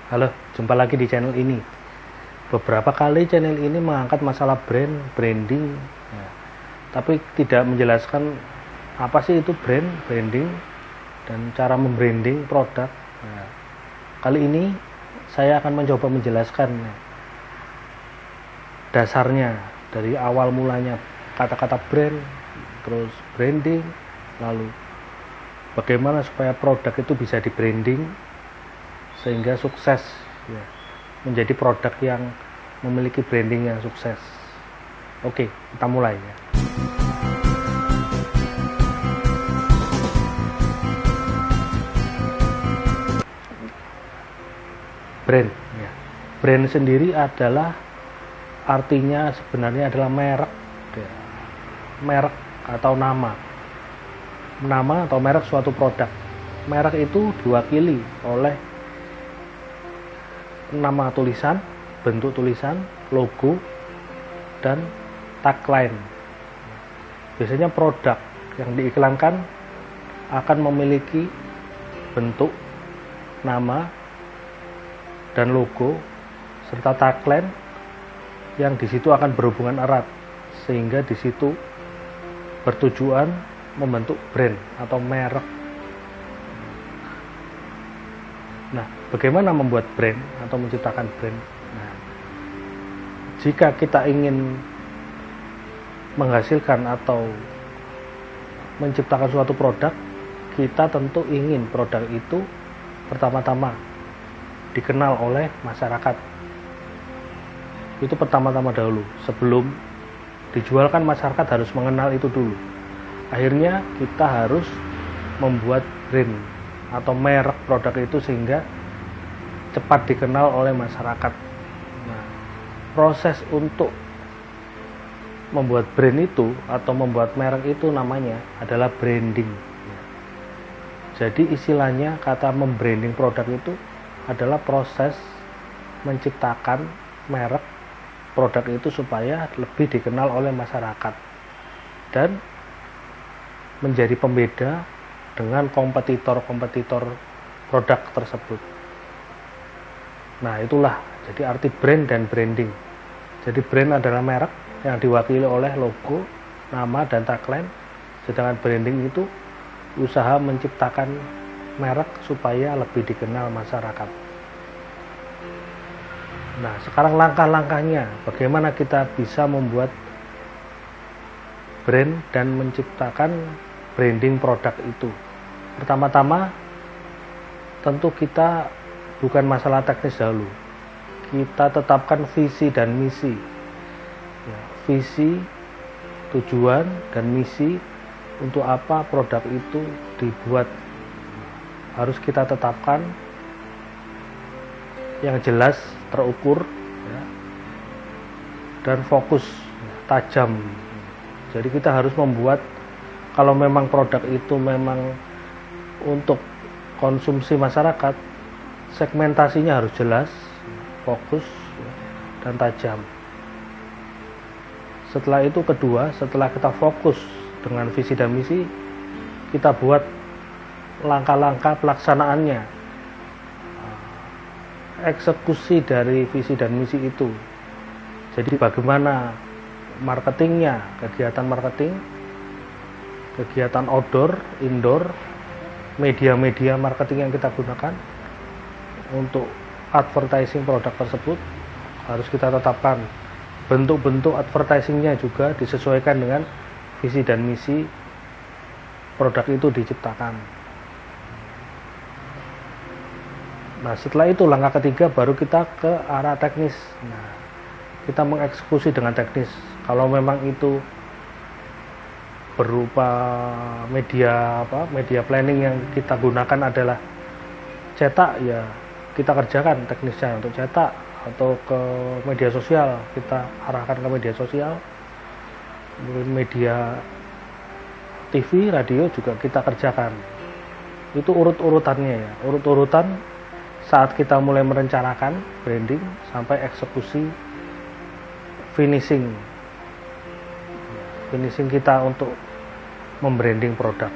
Halo, jumpa lagi di channel ini. Beberapa kali channel ini mengangkat masalah branding, ya, tapi tidak menjelaskan apa sih itu branding, dan cara membranding produk. Nah, kali ini saya akan mencoba menjelaskan dasarnya dari awal mulanya kata-kata brand, terus branding, lalu bagaimana supaya produk itu bisa di branding sehingga sukses, ya, menjadi produk yang memiliki branding yang sukses. Oke, kita mulai ya. Brand, ya. Brand sendiri adalah artinya sebenarnya adalah merek, ya. Merek atau nama atau merek suatu produk. Merek itu diwakili oleh nama tulisan, bentuk tulisan, logo, dan tagline. Biasanya produk yang diiklankan akan memiliki bentuk, nama, dan logo, serta tagline yang di situ akan berhubungan erat, sehingga di situ bertujuan membentuk brand atau merek. Nah, bagaimana membuat brand atau menciptakan brand? Nah, jika kita ingin menghasilkan atau menciptakan suatu produk, kita tentu ingin produk itu pertama-tama dikenal oleh masyarakat. Itu pertama-tama dahulu. Sebelum dijualkan, masyarakat harus mengenal itu dulu. Akhirnya kita harus membuat brand atau merek produk itu sehingga cepat dikenal oleh masyarakat. Nah, proses untuk membuat brand itu atau membuat merek itu namanya adalah branding. Jadi istilahnya kata membranding produk itu adalah proses menciptakan merek produk itu supaya lebih dikenal oleh masyarakat dan menjadi pembeda dengan kompetitor-kompetitor produk tersebut. Nah, itulah jadi arti brand dan branding. Jadi brand adalah merek yang diwakili oleh logo, nama, dan tagline. Sedangkan branding itu usaha menciptakan merek supaya lebih dikenal masyarakat. Nah, sekarang langkah-langkahnya bagaimana kita bisa membuat brand dan menciptakan branding produk itu. Pertama-tama tentu kita bukan masalah teknis dahulu. Kita tetapkan visi dan misi. Ya, visi, tujuan, dan misi untuk apa produk itu dibuat. Harus kita tetapkan yang jelas, terukur, ya, dan fokus, ya, tajam. Jadi kita harus membuat, kalau memang produk itu memang untuk konsumsi masyarakat, segmentasinya harus jelas, fokus, dan tajam. Setelah itu kedua, setelah kita fokus dengan visi dan misi, kita buat langkah-langkah pelaksanaannya, eksekusi dari visi dan misi itu. Jadi bagaimana marketingnya, kegiatan marketing, kegiatan outdoor, indoor, media-media marketing yang kita gunakan untuk advertising produk tersebut harus kita tetapkan. Bentuk-bentuk advertisingnya juga disesuaikan dengan visi dan misi produk itu diciptakan. Nah, setelah itu langkah ketiga baru kita ke arah teknis. Nah, kita mengeksekusi dengan teknis. Kalau memang itu berupa media planning yang kita gunakan adalah cetak, ya kita kerjakan teknisnya untuk cetak, atau ke media sosial kita arahkan ke media sosial, media TV, radio juga kita kerjakan. Itu urut-urutannya, ya, urut-urutan saat kita mulai merencanakan branding sampai eksekusi finishing kita untuk membranding produk.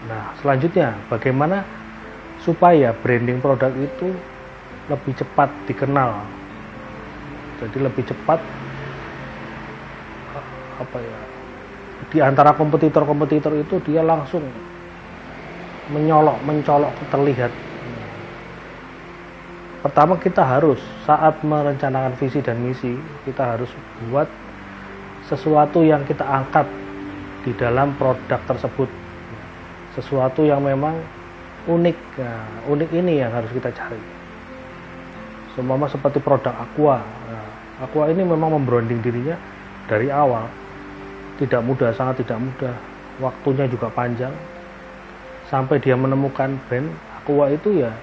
Nah, selanjutnya bagaimana supaya branding produk itu lebih cepat dikenal. Jadi lebih cepat di antara kompetitor-kompetitor itu dia langsung mencolok terlihat. Pertama, kita harus saat merencanakan visi dan misi, kita harus buat sesuatu yang kita angkat di dalam produk tersebut, sesuatu yang memang unik. Nah, unik ini yang harus kita cari. Seumpama seperti produk Aqua. Nah, Aqua ini memang membranding dirinya dari awal. Tidak mudah, sangat tidak mudah. Waktunya juga panjang. Sampai dia menemukan brand Aqua itu ya.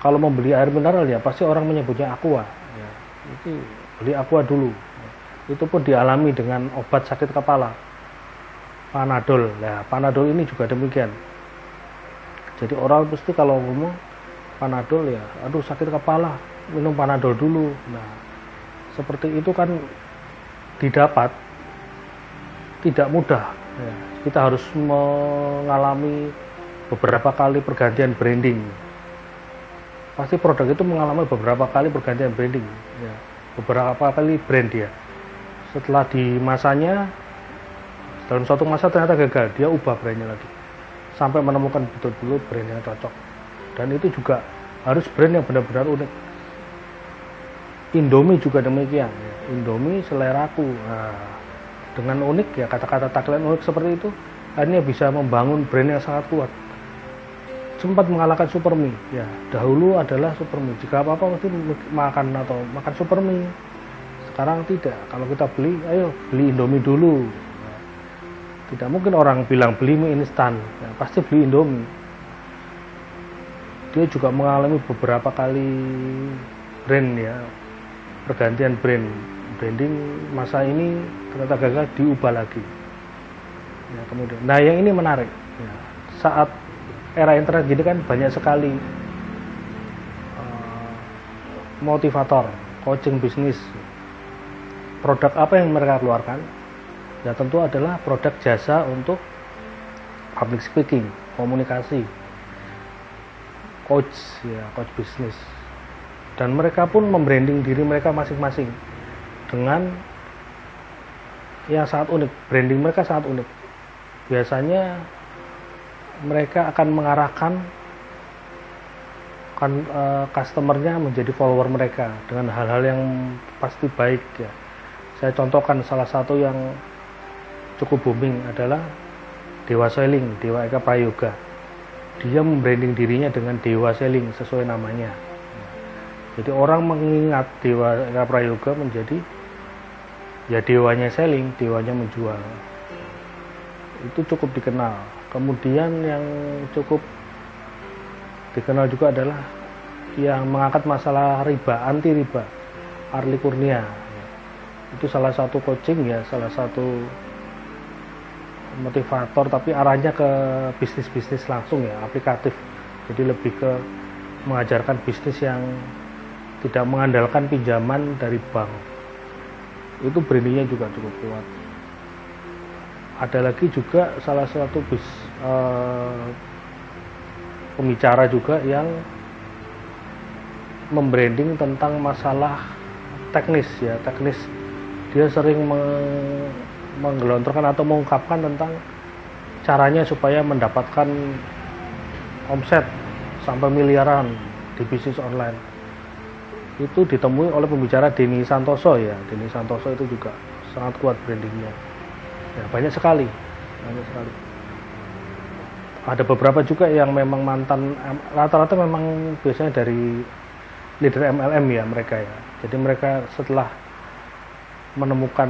Kalau membeli air mineral ya pasti orang menyebutnya Aqua. Ya, itu beli Aqua dulu. Itu pun dialami dengan obat sakit kepala. Panadol. Nah, Panadol ini juga demikian. Jadi orang pasti kalau ngomong Panadol ya, aduh sakit kepala, minum Panadol dulu. Nah, seperti itu kan didapat tidak mudah ya. Kita harus mengalami beberapa kali pergantian branding. Pasti produk itu mengalami beberapa kali pergantian branding ya. Beberapa kali brand dia. Setelah di masanya, dalam suatu masa ternyata gagal, dia ubah brandnya lagi sampai menemukan betul-betul brand yang cocok. Dan itu juga harus brand yang benar-benar unik. Indomie juga demikian ya. Indomie seleraku. Nah, dengan unik ya, kata-kata tagline unik seperti itu akhirnya bisa membangun brand yang sangat kuat. Sempat mengalahkan Supermie ya. Dahulu adalah Supermie, jika apa-apa mesti makan Supermie. Sekarang tidak. Kalau kita beli, ayo beli Indomie dulu. Nah, tidak mungkin orang bilang beli mie instan ya, pasti beli Indomie. Dia juga mengalami beberapa kali brand ya, pergantian branding. Masa ini ternyata gagal, diubah lagi ya, kemudian. Nah, yang ini menarik ya. Saat era internet gini kan banyak sekali motivator, coaching bisnis. Produk apa yang mereka keluarkan? Ya tentu adalah produk jasa untuk public speaking, komunikasi, coach bisnis. Dan mereka pun membranding diri mereka masing-masing dengan yang sangat unik. Branding mereka sangat unik. Biasanya mereka akan mengarahkan customernya menjadi follower mereka dengan hal-hal yang pasti baik ya. Saya contohkan salah satu yang cukup booming adalah Dewa Selling, Dewa Eka Prayoga. Dia membranding dirinya dengan Dewa Selling sesuai namanya. Jadi orang mengingat Dewa Eka Prayoga menjadi ya dewanya selling, dewanya menjual. Itu cukup dikenal. Kemudian yang cukup dikenal juga adalah yang mengangkat masalah riba, anti riba, Arli Kurnia. Itu salah satu coaching ya, salah satu motivator, tapi arahnya ke bisnis-bisnis langsung ya, aplikatif. Jadi lebih ke mengajarkan bisnis yang tidak mengandalkan pinjaman dari bank. Itu brandingnya juga cukup kuat. Ada lagi juga salah satu pembicara juga yang membranding tentang masalah teknis ya, teknis. Dia sering menggelontorkan atau mengungkapkan tentang caranya supaya mendapatkan omset sampai miliaran di bisnis online. Itu ditemui oleh pembicara Denny Santoso ya. Denny Santoso itu juga sangat kuat brandingnya ya, banyak sekali. Ada beberapa juga yang memang mantan, rata-rata memang biasanya dari leader MLM ya mereka ya. Jadi mereka setelah menemukan,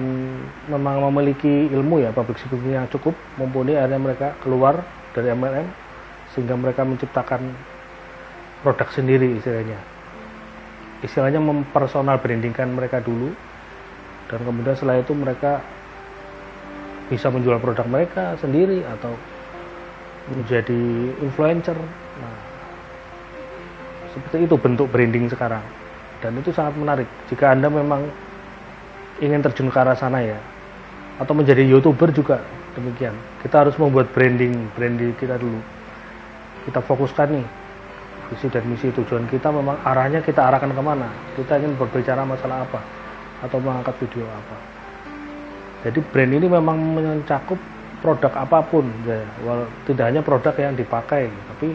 memang memiliki ilmu ya, public speaking yang cukup mumpuni, akhirnya mereka keluar dari MLM sehingga mereka menciptakan produk sendiri istilahnya mempersonal brandingkan mereka dulu, dan kemudian setelah itu mereka bisa menjual produk mereka sendiri atau menjadi influencer. Nah, seperti itu bentuk branding sekarang, dan itu sangat menarik jika Anda memang ingin terjun ke arah sana ya, atau menjadi YouTuber juga demikian. Kita harus membuat branding kita dulu. Kita fokuskan nih, visi dan misi tujuan kita memang arahnya kita arahkan kemana, kita ingin berbicara masalah apa atau mengangkat video apa. Jadi brand ini memang mencakup produk apapun ya, tidak hanya produk yang dipakai, tapi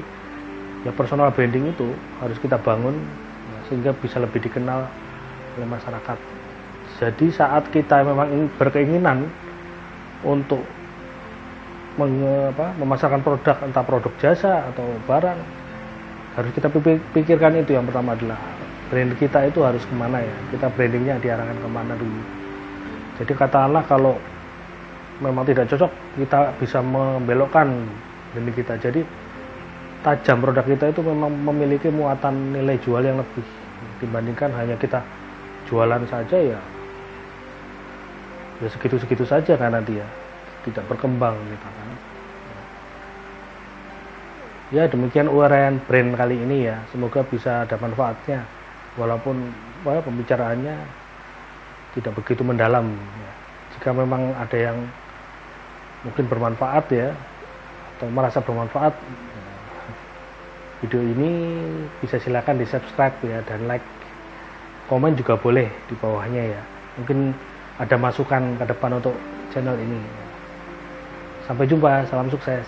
ya personal branding itu harus kita bangun ya, sehingga bisa lebih dikenal oleh masyarakat. Jadi saat kita memang berkeinginan untuk memasarkan produk, entah produk jasa atau barang, harus kita pikirkan itu. Yang pertama adalah brand kita itu harus kemana ya, kita brandingnya diarahkan kemana dulu. Jadi katakanlah kalau memang tidak cocok, kita bisa membelokkan branding kita. Jadi tajam produk kita itu memang memiliki muatan nilai jual yang lebih dibandingkan hanya kita jualan saja ya segitu-segitu saja kan, nanti ya tidak berkembang gitu kan. Ya demikian uraian brand kali ini ya, semoga bisa ada manfaatnya walaupun pembicaraannya tidak begitu mendalam ya. Jika memang ada yang mungkin bermanfaat ya atau merasa bermanfaat video ini, bisa silakan di subscribe ya, dan like, komen juga boleh di bawahnya ya, mungkin ada masukan ke depan untuk channel ini. Sampai jumpa, salam sukses.